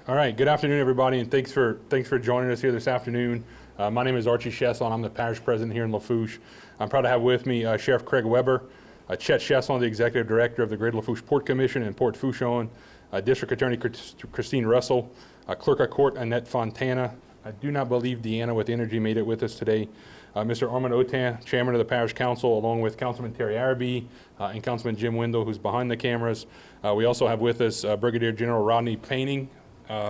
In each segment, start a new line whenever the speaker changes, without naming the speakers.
All right, good afternoon, everybody, and thanks for joining us here this afternoon. My name is Chet Chason. I'm the parish president here in Lafourche. I'm proud to have with me Sheriff Craig Webre, Chet Chason, the executive director of the Greater Lafourche Port Commission and Port Fourchon, District Attorney Christine Russell, Clerk of Court Annette Fontana. I do not believe Deanna with Energy made it with us today. Mr. Orman Otan, Chairman of the Parish Council, along with Councilman Terry Araby and Councilman Jim Wendell, who's behind the cameras. We also have with us Brigadier General Rodney Painting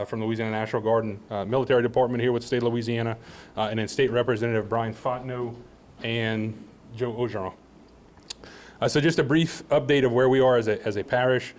from the Louisiana National Guard and Military Department here with the state of Louisiana, and then State Representative Brian Fontenot and Joe Ogeron. So just a brief update of where we are as a parish.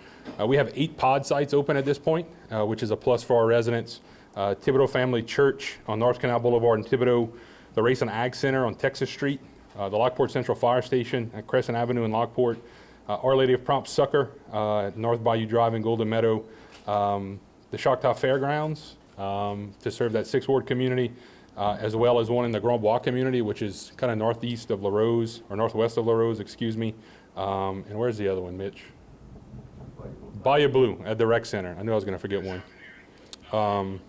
We have 8 pod sites open at this point, which is a plus for our residents. Thibodeau Family Church on North Canal Boulevard in Thibodeau, the Race and Ag Center on Texas Street, the Lockport Central Fire Station at Crescent Avenue in Lockport, Our Lady of Prompt Succor at North Bayou Drive in Golden Meadow, the Choctaw Fairgrounds to serve that 6th Ward community, as well as one in the Grand Bois community, which is kind of northeast of La Rose, or northwest of La Rose, excuse me. And where's the other one, Mitch? Bayou Blue at the Rec Center. I knew I was going to forget one.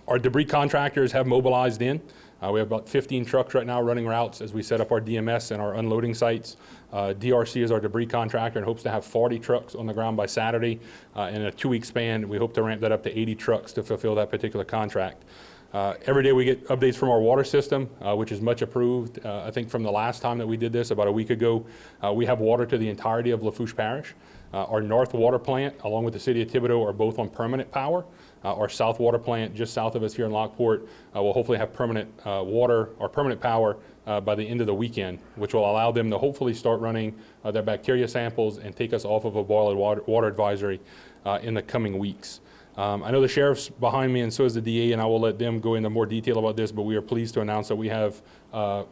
Our debris contractors have mobilized in. We have about 15 trucks right now running routes as we set up our DMS and our unloading sites. DRC is our debris contractor and hopes to have 40 trucks on the ground by Saturday. In a 2-week span, we hope to ramp that up to 80 trucks to fulfill that particular contract. Every day we get updates from our water system, which is much improved. I think from the last time that we did this, about a week ago, we have water to the entirety of Lafourche Parish. Our North Water Plant, along with the City of Thibodeau, are both on permanent power. Our South Water Plant, just south of us here in Lockport, will hopefully have permanent water or permanent power by the end of the weekend, which will allow them to hopefully start running their bacteria samples and take us off of a boil water advisory in the coming weeks. I know the sheriff's behind me and so is the DA, and I will let them go into more detail about this, but we are pleased to announce that we have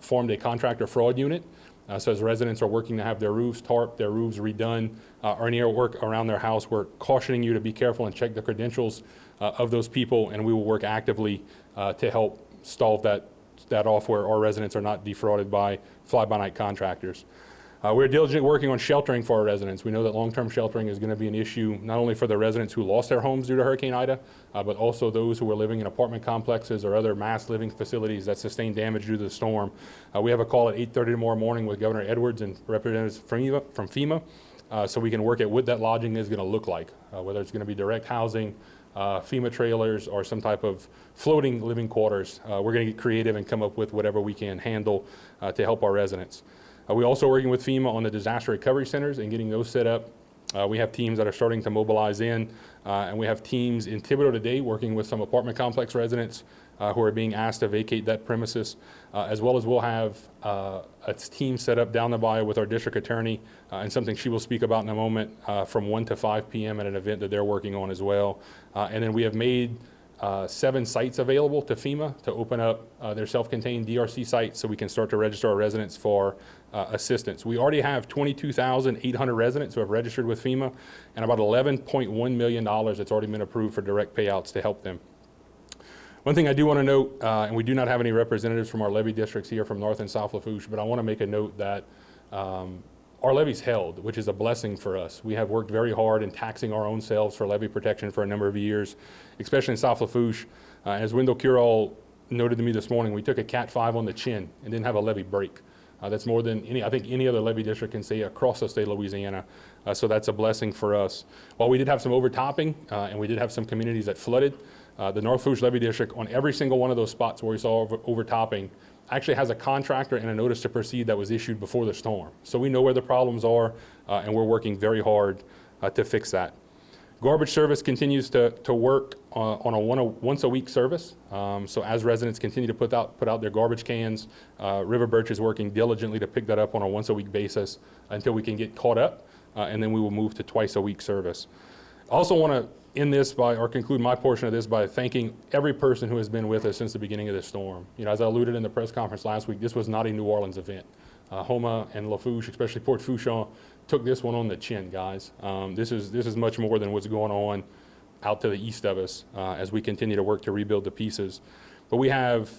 formed a contractor fraud unit. So as residents are working to have their roofs tarped, their roofs redone, or any work around their house, we're cautioning you to be careful and check the credentials of those people, and we will work actively to help stave that off where our residents are not defrauded by fly-by-night contractors. We're diligently working on sheltering for our residents. We know that long-term sheltering is going to be an issue not only for the residents who lost their homes due to Hurricane Ida, but also those who are living in apartment complexes or other mass living facilities that sustained damage due to the storm. We have a call at 8:30 tomorrow morning with Governor Edwards and representatives from FEMA, so we can work at what that lodging is going to look like, whether it's going to be direct housing, FEMA trailers, or some type of floating living quarters. We're going to get creative and come up with whatever we can handle to help our residents. We're also working with FEMA on the disaster recovery centers and getting those set up. We have teams that are starting to mobilize in, and we have teams in Thibodeau today working with some apartment complex residents who are being asked to vacate that premises, as well as we'll have a team set up down the bayou with our district attorney, and something she will speak about in a moment, from 1 to 5 p.m. at an event that they're working on as well. And then we have made 7 sites available to FEMA to open up their self-contained DRC sites so we can start to register our residents for assistance. We already have 22,800 residents who have registered with FEMA, and about $11.1 million that's already been approved for direct payouts to help them. One thing I do want to note, and we do not have any representatives from our levee districts here from North and South Lafourche, but I want to make a note that our levee's held, which is a blessing for us. We have worked very hard in taxing our own selves for levee protection for a number of years, especially in South Lafourche. As Wendell Curall noted to me this morning, we took a Cat 5 on the chin and didn't have a levee break. That's more than I think any other levee district can say across the state of Louisiana. So that's a blessing for us. While we did have some overtopping, and we did have some communities that flooded, the North Lafourche Levee District, on every single one of those spots where we saw overtopping, actually has a contractor and a notice to proceed that was issued before the storm. So we know where the problems are, and we're working very hard to fix that. Garbage service continues to work on a once-a-week service. So as residents continue to put out their garbage cans, River Birch is working diligently to pick that up on a once-a-week basis until we can get caught up, and then we will move to twice-a-week service. I also want to end this by, or conclude my portion of this by thanking every person who has been with us since the beginning of this storm. You know, as I alluded in the press conference last week, this was not a New Orleans event. Houma and Lafourche, especially Port Fourchon, took this one on the chin, guys. This is much more than what's going on out to the east of us as we continue to work to rebuild the pieces. But we have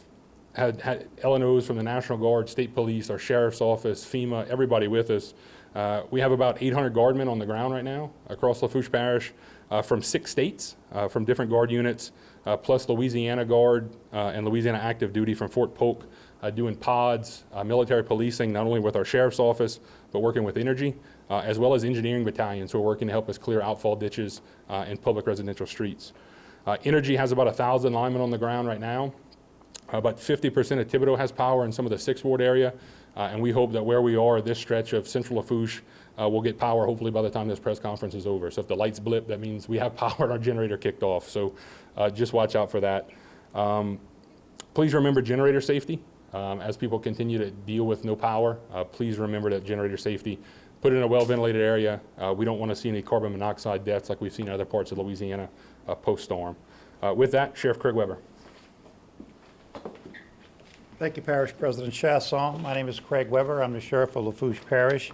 had LNOs from the National Guard, State Police, our Sheriff's Office, FEMA, everybody with us. We have about 800 guardmen on the ground right now across Lafourche Parish. from 6 states, from different Guard units, plus Louisiana Guard and Louisiana Active Duty from Fort Polk, doing pods, military policing, not only with our sheriff's office, but working with energy, as well as engineering battalions who are working to help us clear outfall ditches in public residential streets. Energy has about 1,000 linemen on the ground right now. About 50% of Thibodaux has power in some of the 6th Ward area, and we hope that where we are, this stretch of central Lafourche, will get power hopefully by the time this press conference is over. So if the lights blip, that means we have power and our generator kicked off. So just watch out for that. Please remember generator safety. As people continue to deal with no power, please remember that generator safety. Put it in a well-ventilated area. We don't want to see any carbon monoxide deaths like we've seen in other parts of Louisiana post-storm. With that, Sheriff Craig Weber.
Thank you, Parish President Chason. My name is Craig Weber. I'm the Sheriff of Lafourche Parish.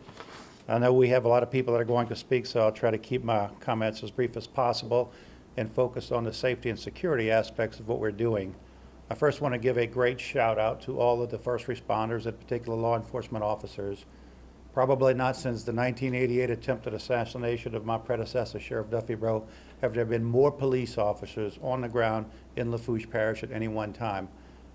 I know we have a lot of people that are going to speak, so I'll try to keep my comments as brief as possible and focus on the safety and security aspects of what we're doing. I first want to give a great shout out to all of the first responders, in particular law enforcement officers. Probably not since the 1988 attempted assassination of my predecessor, Sheriff Duffy Bro, have there been more police officers on the ground in Lafourche Parish at any one time.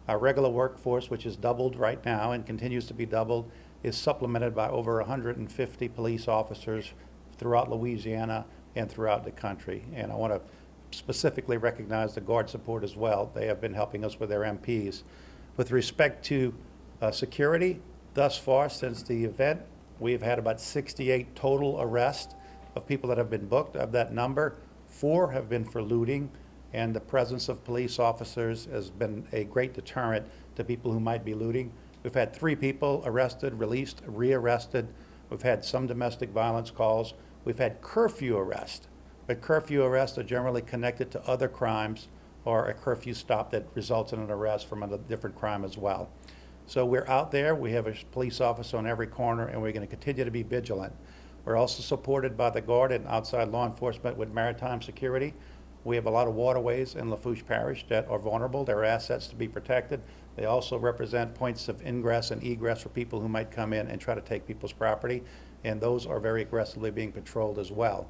Our regular workforce, which is doubled right now and continues to be doubled, is supplemented by over 150 police officers throughout Louisiana and throughout the country. And I want to specifically recognize the Guard support as well. They have been helping us with their MPs. With respect to security, thus far since the event, we've had about 68 total arrests of people that have been booked. Of that number, 4 have been for looting, and the presence of police officers has been a great deterrent to people who might be looting. We've had 3 people arrested, released, rearrested. We've had some domestic violence calls. We've had curfew arrests. But curfew arrests are generally connected to other crimes or a curfew stop that results in an arrest from a different crime as well. So we're out there. We have a police officer on every corner, and we're going to continue to be vigilant. We're also supported by the Guard and outside law enforcement with maritime security. We have a lot of waterways in Lafourche Parish that are vulnerable. There are assets to be protected. They also represent points of ingress and egress for people who might come in and try to take people's property, and those are very aggressively being patrolled as well.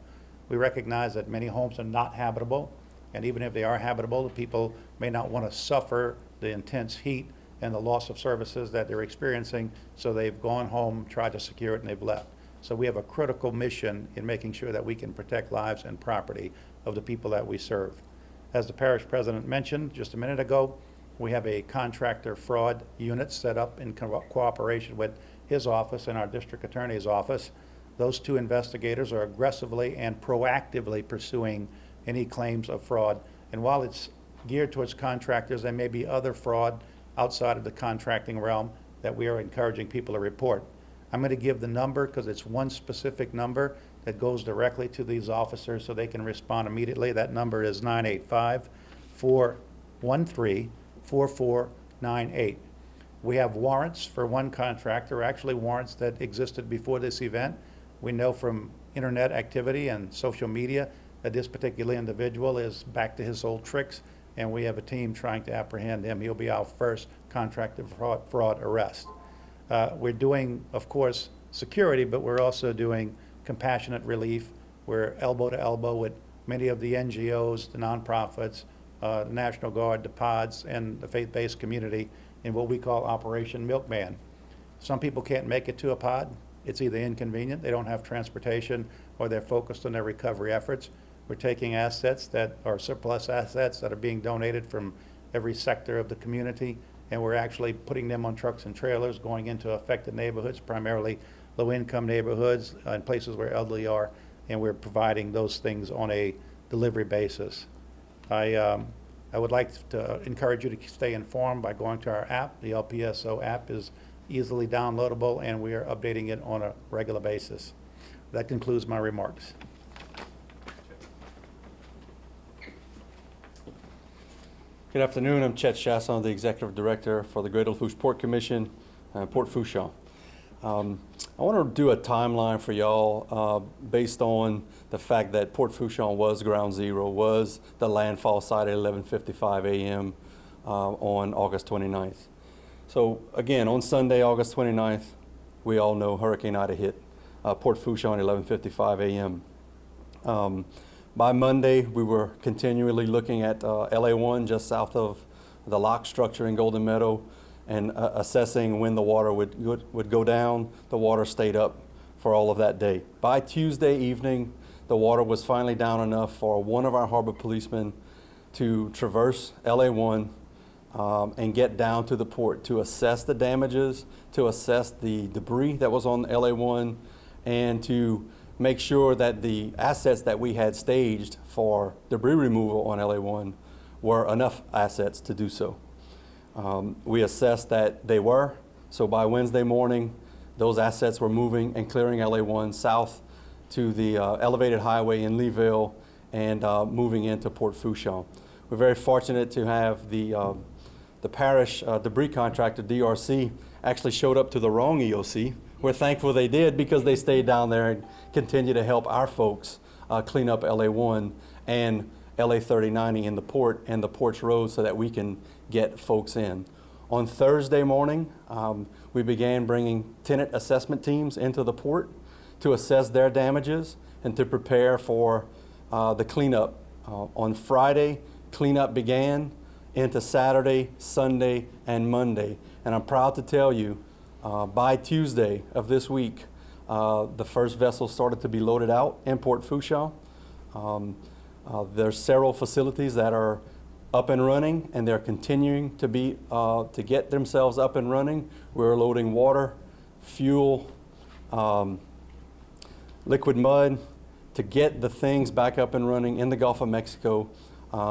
We recognize that many homes are not habitable, and even if they are habitable, the people may not want to suffer the intense heat and the loss of services that they're experiencing, so they've gone home, tried to secure it, and they've left. So we have a critical mission in making sure that we can protect lives and property of the people that we serve. As the parish president mentioned just a minute ago, we have a contractor fraud unit set up in cooperation with his office and our district attorney's office. Those 2 investigators are aggressively and proactively pursuing any claims of fraud. And while it's geared towards contractors, there may be other fraud outside of the contracting realm that we are encouraging people to report. I'm going to give the number because it's one specific number that goes directly to these officers so they can respond immediately. That number is 985-413-4498. We have warrants for one contractor, actually warrants that existed before this event. We know from internet activity and social media that this particular individual is back to his old tricks, and we have a team trying to apprehend him. He'll be our first contractor fraud arrest. We're doing, of course, security, but we're also doing compassionate relief. We're elbow to elbow with many of the NGOs, the nonprofits, the National Guard, the pods, and the faith-based community in what we call Operation Milkman. Some people can't make it to a pod. It's either inconvenient, they don't have transportation, or they're focused on their recovery efforts. We're taking assets that are surplus assets that are being donated from every sector of the community, and we're actually putting them on trucks and trailers going into affected neighborhoods, primarily low-income neighborhoods and places where elderly are, and we're providing those things on a delivery basis. I would like to encourage you to stay informed by going to our app. The LPSO app is easily downloadable, and we are updating it on a regular basis. That concludes my remarks.
Good afternoon. I'm Chet Chason, the Executive Director for the Greater Lafourche Port Commission, Port Fourchon. I want to do a timeline for y'all based on the fact that Port Fourchon was ground zero, was the landfall site at 11:55 a.m. On August 29th. So again, on Sunday, August 29th, we all know Hurricane Ida hit Port Fourchon at 11:55 a.m. By Monday, we were continually looking at LA1 just south of the lock structure in Golden Meadow and assessing when the water would go down. The water stayed up for all of that day. By Tuesday evening, the water was finally down enough for one of our harbor policemen to traverse LA1 and get down to the port to assess the damages, to assess the debris that was on LA1, and to make sure that the assets that we had staged for debris removal on LA1 were enough assets to do so. We assessed that they were, so by Wednesday morning, those assets were moving and clearing LA1 south to the elevated highway in Leeville and moving into Port Fourchon. We're very fortunate to have the parish debris contractor, DRC, actually showed up to the wrong EOC. We're thankful they did because they stayed down there and continue to help our folks clean up LA1 and LA 3090 in the port and the porch road so that we can get folks in. On Thursday morning, we began bringing tenant assessment teams into the port to assess their damages and to prepare for the cleanup. On Friday, cleanup began into Saturday, Sunday, and Monday. And I'm proud to tell you, by Tuesday of this week, the first vessel started to be loaded out in Port Fourchon. There's several facilities that are up and running, and they're continuing to be to get themselves up and running. We're loading water, fuel, liquid mud to get the things back up and running in the Gulf of Mexico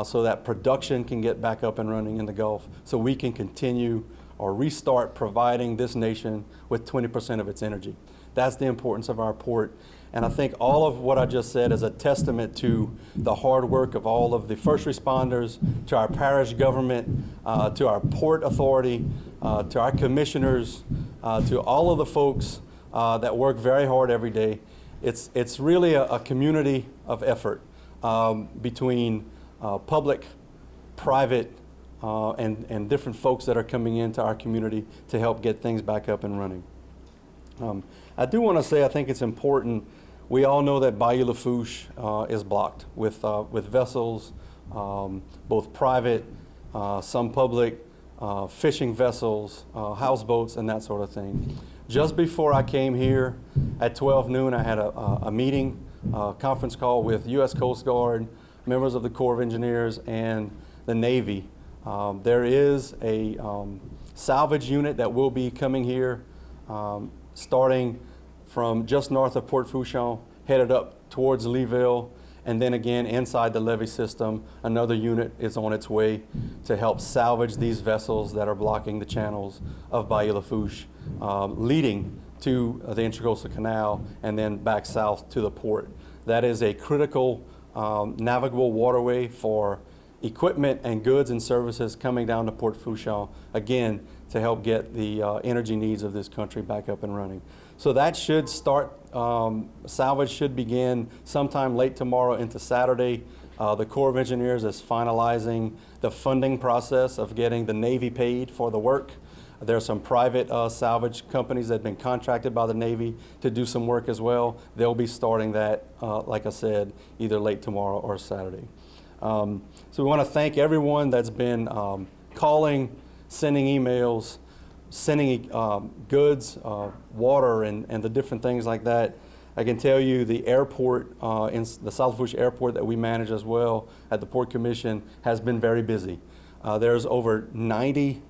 so that production can get back up and running in the Gulf so we can continue or restart providing this nation with 20% of its energy. That's the importance of our port. And I think all of what I just said is a testament to the hard work of all of the first responders, to our parish government, to our port authority, to our commissioners, to all of the folks that work very hard every day. It's really a community of effort between public, private, and different folks that are coming into our community to help get things back up and running. I do want to say I think it's important. We all know that Bayou Lafourche is blocked with vessels, both private, some public, fishing vessels, houseboats, and that sort of thing. Just before I came here at 12 noon, I had a meeting, conference call with U.S. Coast Guard, members of the Corps of Engineers, and the Navy. There is a salvage unit that will be coming here starting from just north of Port Fourchon, headed up towards Leeville, and then again inside the levee system, another unit is on its way to help salvage these vessels that are blocking the channels of Bayou Lafourche, leading to the Intracoastal Canal and then back south to the port. That is a critical navigable waterway for equipment and goods and services coming down to Port Fourchon, again, to help get the energy needs of this country back up and running. So that should start, salvage should begin sometime late tomorrow into Saturday. The Corps of Engineers is finalizing the funding process of getting the Navy paid for the work. There are some private salvage companies that have been contracted by the Navy to do some work as well. They'll be starting that, like I said, either late tomorrow or Saturday. So we want to thank everyone that's been calling, sending emails, sending goods, water, and the different things like that. I can tell you the airport, in the South Lafourche Airport that we manage as well at the Port Commission has been very busy. There's over 90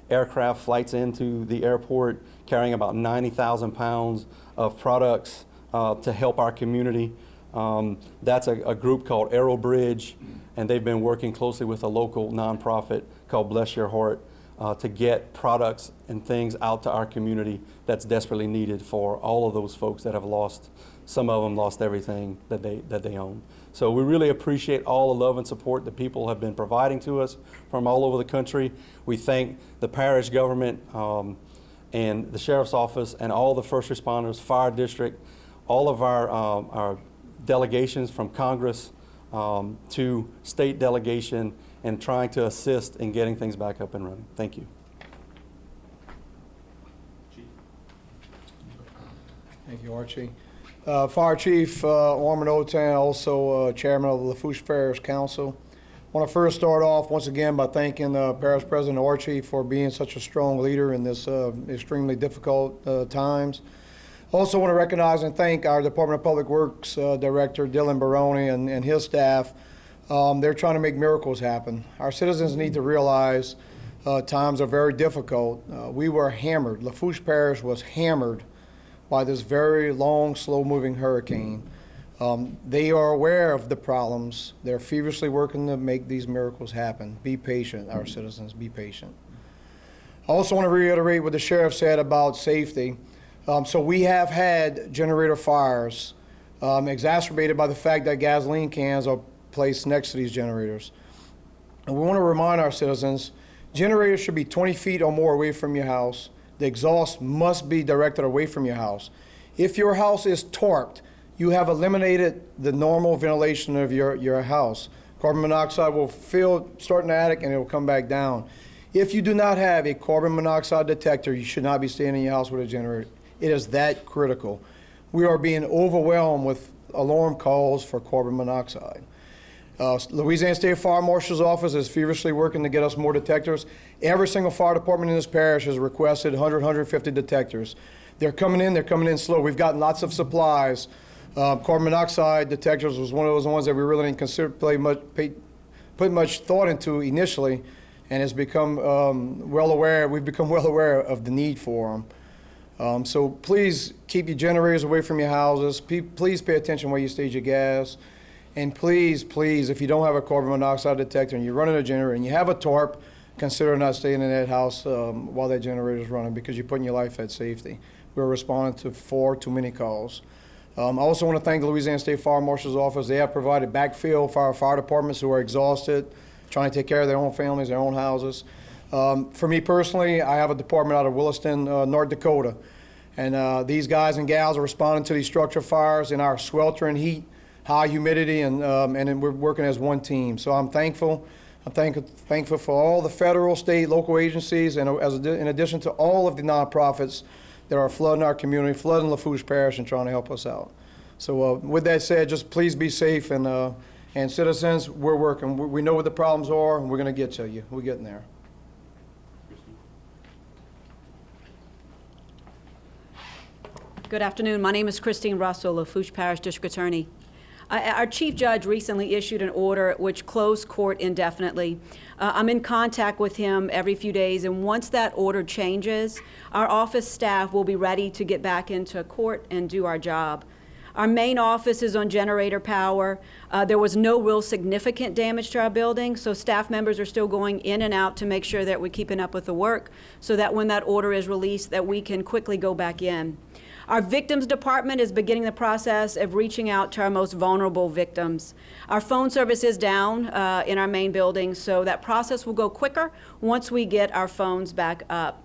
aircraft flights into the airport carrying about 90,000 pounds of products to help our community. That's a group called Aero Bridge, and they've been working closely with a local nonprofit called Bless Your Heart to get products and things out to our community that's desperately needed for all of those folks that have lost, some of them lost everything that they own. So we really appreciate all the love and support that people have been providing to us from all over the country. We thank the parish government and the sheriff's office and all the first responders, fire district, all of our delegations from Congress to state delegation, and trying to assist in getting things back up and running. Thank you.
Thank you, Archie. Fire Chief Orman Otan, also Chairman of the Lafourche Parish Council. I want to first start off once again by thanking Parish President Archie for being such a strong leader in this extremely difficult times. Also want to recognize and thank our Department of Public Works Director Dylan Baroni and his staff. They're trying to make miracles happen. Our citizens need to realize times are very difficult. We were hammered. Lafourche Parish was hammered by this very long, slow-moving hurricane. They are aware of the problems. They're feverishly working to make these miracles happen. Be patient, our citizens, be patient. I also want to reiterate what the sheriff said about safety. So we have had generator fires exacerbated by the fact that gasoline cans are placed next to these generators. And we want to remind our citizens, generators should be 20 feet or more away from your house. The exhaust must be directed away from your house. If your house is torqued, you have eliminated the normal ventilation of your house. Carbon monoxide will start in the attic and it will come back down. If you do not have a carbon monoxide detector, you should not be staying in your house with a generator. It is that critical. We are being overwhelmed with alarm calls for carbon monoxide. Louisiana State Fire Marshal's Office is feverishly working to get us more detectors. Every single fire department in this parish has requested 100, 150 detectors. They're coming in slow. We've gotten lots of supplies. Carbon monoxide detectors was one of those ones that we really didn't consider, put much thought into initially, and has become we've become well aware of the need for them. So please keep your generators away from your houses. Please pay attention where you stage your gas. And please, please, if you don't have a carbon monoxide detector and you're running a generator and you have a tarp, consider not staying in that house while that generator is running, because you're putting your life at safety. We're responding to far too many calls. I also want to thank the Louisiana State Fire Marshal's Office. They have provided backfill for our fire departments who are exhausted, trying to take care of their own families, their own houses. For me personally, I have a department out of Williston, North Dakota. And these guys and gals are responding to these structure fires in our sweltering heat, high humidity, and we're working as one team. So I'm thankful. I'm thankful for all the federal, state, local agencies, and in addition to all of the nonprofits that are flooding our community, flooding Lafourche Parish, and trying to help us out. So with that said, just please be safe, and citizens, we're working. We know what the problems are, and we're going to get to you. We're getting there.
Good afternoon. My name is Christine Russell, Lafourche Parish District Attorney. Our chief judge recently issued an order which closed court indefinitely. I'm in contact with him every few days, and once that order changes, our office staff will be ready to get back into court and do our job. Our main office is on generator power. There was no real significant damage to our building, so staff members are still going in and out to make sure that we're keeping up with the work, so that when that order is released, that we can quickly go back in. Our victims department is beginning the process of reaching out to our most vulnerable victims. Our phone service is down in our main building, so that process will go quicker once we get our phones back up.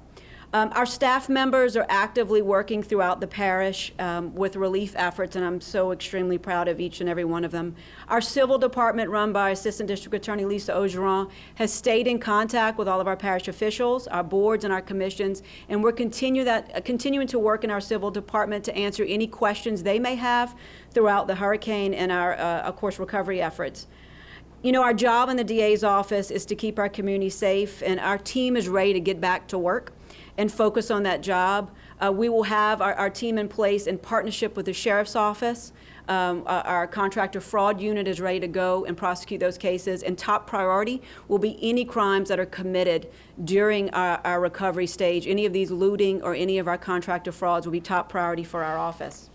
Our staff members are actively working throughout the parish with relief efforts, and I'm so extremely proud of each and every one of them. Our civil department, run by Assistant District Attorney Lisa Ogeron, has stayed in contact with all of our parish officials, our boards, and our commissions, and we're continuing to work in our civil department to answer any questions they may have throughout the hurricane and our, of course, recovery efforts. You know, our job in the DA's office is to keep our community safe, and our team is ready to get back to work and focus on that job. We will have our team in place in partnership with the Sheriff's Office. Our contractor fraud unit is ready to go and prosecute those cases, and top priority will be any crimes that are committed during our recovery stage. Any of these looting or any of our contractor frauds will be top priority for our office.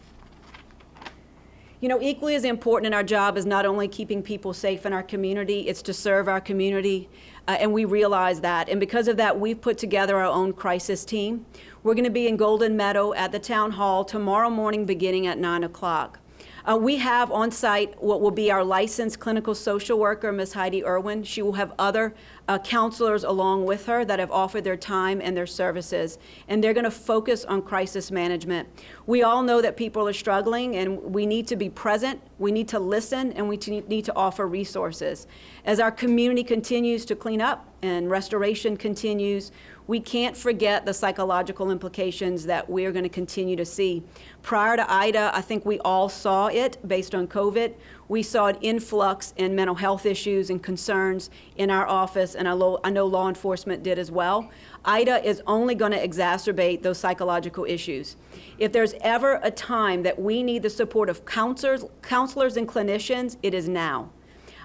You know, equally as important in our job is not only keeping people safe in our community, it's to serve our community, and we realize that. And because of that, we've put together our own crisis team. We're going to be in Golden Meadow at the Town Hall tomorrow morning beginning at 9 o'clock. We have on site what will be our licensed clinical social worker, Ms. Heidi Irwin. She will have other counselors along with her that have offered their time and their services, and they're going to focus on crisis management. We all know that people are struggling, and we need to be present We need to listen, and we need to offer resources. As our community continues to clean up and restoration continues, we can't forget the psychological implications that we're going to continue to see. Prior to Ida, I think we all saw it based on COVID. We saw an influx in mental health issues and concerns in our office, and I know law enforcement did as well. Ida is only going to exacerbate those psychological issues. If there's ever a time that we need the support of counselors and clinicians, it is now.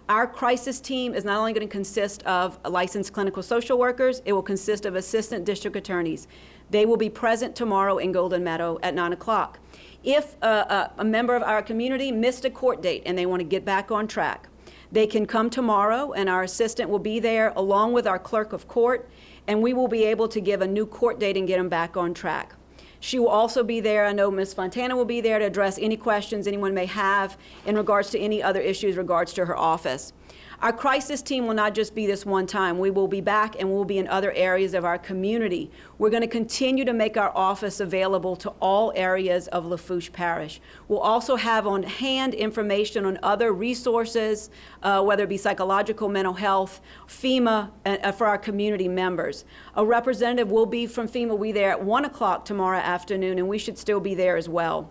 Our crisis team is not only going to consist of licensed clinical social workers, it will consist of assistant district attorneys. They will be present tomorrow in Golden Meadow at 9 o'clock. If a member of our community missed a court date and they want to get back on track, they can come tomorrow, and our assistant will be there along with our clerk of court, and we will be able to give a new court date and get them back on track. She will also be there. I know Ms. Fontana will be there to address any questions anyone may have in regards to any other issues in regards to her office. Our crisis team will not just be this one time. We will be back, and we'll be in other areas of our community. We're going to continue to make our office available to all areas of Lafourche Parish. We'll also have on hand information on other resources, whether it be psychological, mental health, FEMA, for our community members. A representative will be from FEMA. We'll be there at 1 o'clock tomorrow afternoon, and we should still be there as well.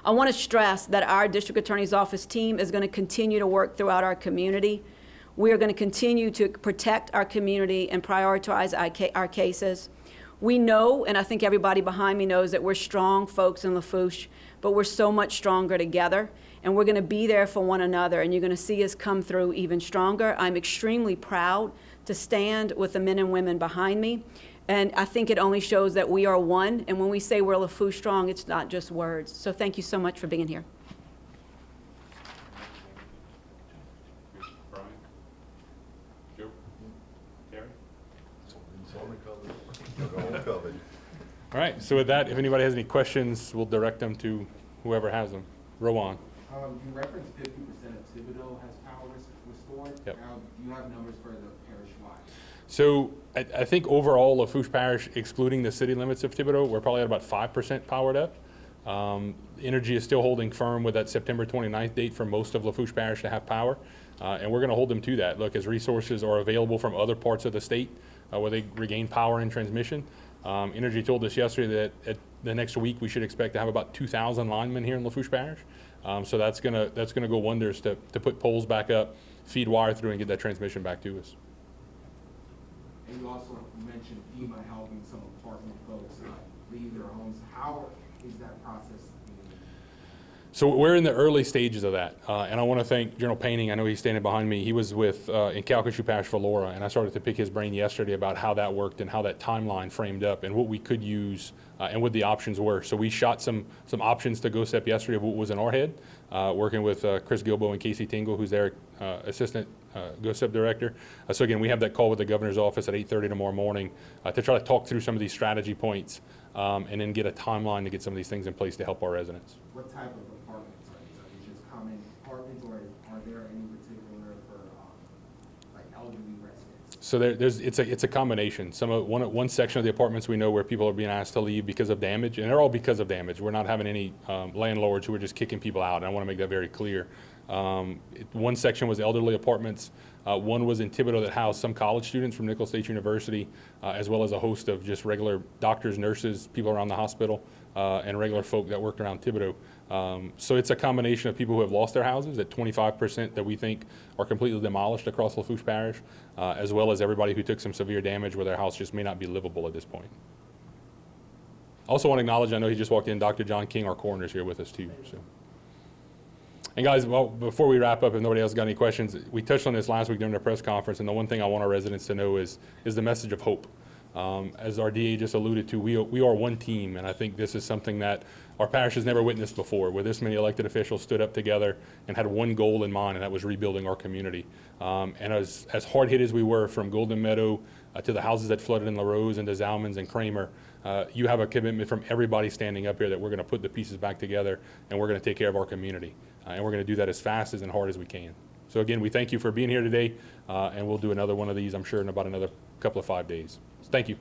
I want to stress that our district attorney's office team is going to continue to work throughout our community. We are going to continue to protect our community and prioritize our cases. We know, and I think everybody behind me knows, that we're strong folks in Lafourche, but we're so much stronger together, and we're going to be there for one another, and you're going to see us come through even stronger. I'm extremely proud to stand with the men and women behind me. And I think it only shows that we are one. And when we say we're Lafourche strong, it's not just words. So thank you so much for being here.
Brian? Joe? Terry? All right, so with that, if anybody has any questions, we'll direct them to whoever has them. Rowan?
You referenced 50% of Thibodeau has power restored.
Yep.
Do you have numbers for the parish-wide?
So I think overall, Lafourche Parish, excluding the city limits of Thibodeau, we're probably at about 5% powered up. Energy is still holding firm with that September 29th date for most of Lafourche Parish to have power, and we're going to hold them to that. Look, as resources are available from other parts of the state where they regain power and transmission, Energy told us yesterday that at the next week we should expect to have about 2,000 linemen here in Lafourche Parish. So that's gonna go wonders to put poles back up, feed wire through, and get that transmission back to us.
And you also mentioned FEMA helping some apartment folks leave their homes. How is that process being?
So we're in the early stages of that, and I want to thank General Painting. I know he's standing behind me. He was with in Calcasieu Parish for Laura, and I started to pick his brain yesterday about how that worked and how that timeline framed up and what we could use and what the options were. So we shot some options to GOSEP yesterday of what was in our head, working with Chris Gilbo and Casey Tingle, who's their assistant GOSEP director. So again, we have that call with the governor's office at 8:30 tomorrow morning to try to talk through some of these strategy points and then get a timeline to get some of these things in place to help our residents.
What type of apartments are these? Are these just common apartments, or are there any particular for like elderly residents?
So it's a combination. One section of the apartments we know where people are being asked to leave because of damage, and they're all because of damage. We're not having any landlords who are just kicking people out, and I want to make that very clear. One section was elderly apartments. One was in Thibodeau that housed some college students from Nicholls State University, as well as a host of just regular doctors, nurses, people around the hospital, and regular folk that worked around Thibodeau. So it's a combination of people who have lost their houses, at 25% that we think are completely demolished across Lafourche Parish, as well as everybody who took some severe damage where their house just may not be livable at this point. Also want to acknowledge, I know he just walked in, Dr. John King, our coroner, is here with us too. So. And guys, well, before we wrap up, if nobody else got any questions, we touched on this last week during the press conference, and the one thing I want our residents to know is the message of hope. As our DA just alluded to, we are one team, and I think this is something that our parish has never witnessed before, where this many elected officials stood up together and had one goal in mind, and that was rebuilding our community. And as hard hit as we were from Golden Meadow to the houses that flooded in La Rose and to Zalman's and Kramer, you have a commitment from everybody standing up here that we're going to put the pieces back together, and we're going to take care of our community. And we're going to do that as fast and hard as we can. So again, we thank you for being here today, and we'll do another one of these, I'm sure, in about another couple of 5 days. So thank you.